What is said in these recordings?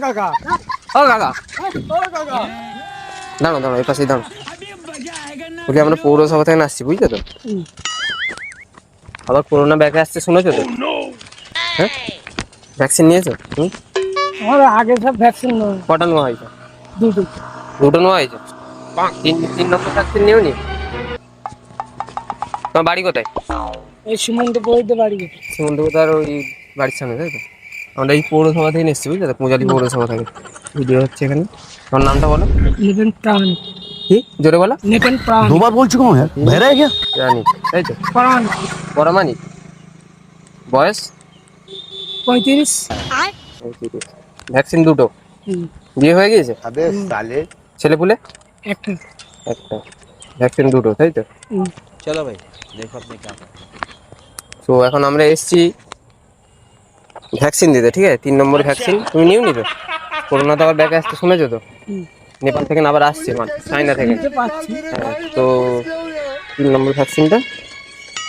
কাকা ও কাকা দাঁড়ো দাঁড়ো এই পাশেই দাঁড়ো। বলি আমরা পৌরসভা থেকে আসছি বুঝলে তো, আবার করোনা ব্যাকে আসছে শুনেছো তো? হ্যাঁ ভ্যাকসিন নিয়েছো তুমি? আমার আগে সব ভ্যাকসিন কটা নেওয়া হয়েছে? দুটো। দুটো নেওয়া হয়েছে। তিন নম্বর ভ্যাকসিন নিও নি? তোমার বাড়ি কোথায়? এই সীমন্ত বইতে বাড়ি গেছে। সুমন্তদার ওই বাড়ির সামনে তাই তো? আমরা এই পৌরসভা থেকে এসেছি বুঝলে তো, পূজালি পৌরসভা থেকে ভিডিও হচ্ছে এখানে। তোমার নামটা বলো। নেবেন প্রাণ। কি জোরে বলো? নেবেন প্রাণ। दो बार बोल चुका हूँ यार, बहरा है क्या? জানি তাই তো? প্রাণ পরামানি বয়স 35। ভ্যাকসিন দুটো, বিয়ে হয়ে গিয়েছে? अबे साले ছেলে পুলে? একটা। একটা, ভ্যাকসিন দুটো তাই তো? चलो भाई देखो अपने क्या তো এখন আমরা এসেছি ভ্যাকসিন দিতে, ঠিক আছে? 3 নম্বর ভ্যাকসিন তুমি নিও নি তো? করোনা তো আবার ব্যাকে আসতে শুনেছো তো? নেপাল থেকে না আবার আসছে, মানে চায়না থেকে। নিতে পারছি। হ্যাঁ, তো 3 নম্বর ভ্যাকসিনটা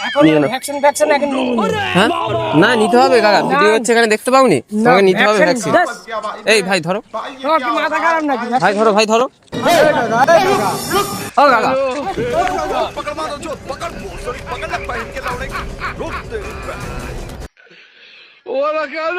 এখন নিয়ে নাও। ভ্যাকসিন এখন নিব না। হ্যাঁ না নিতে হবে কাকা, ভিডিও হচ্ছে এখানে দেখতে পাওনি? তোমাকে নিতে হবে ভ্যাকসিন। এই ভাই ধরো, তোমার কি মাথা খারাপ নাকি? ভাই ধরো, ভাই ধরো। ও কাকা ওরা কেন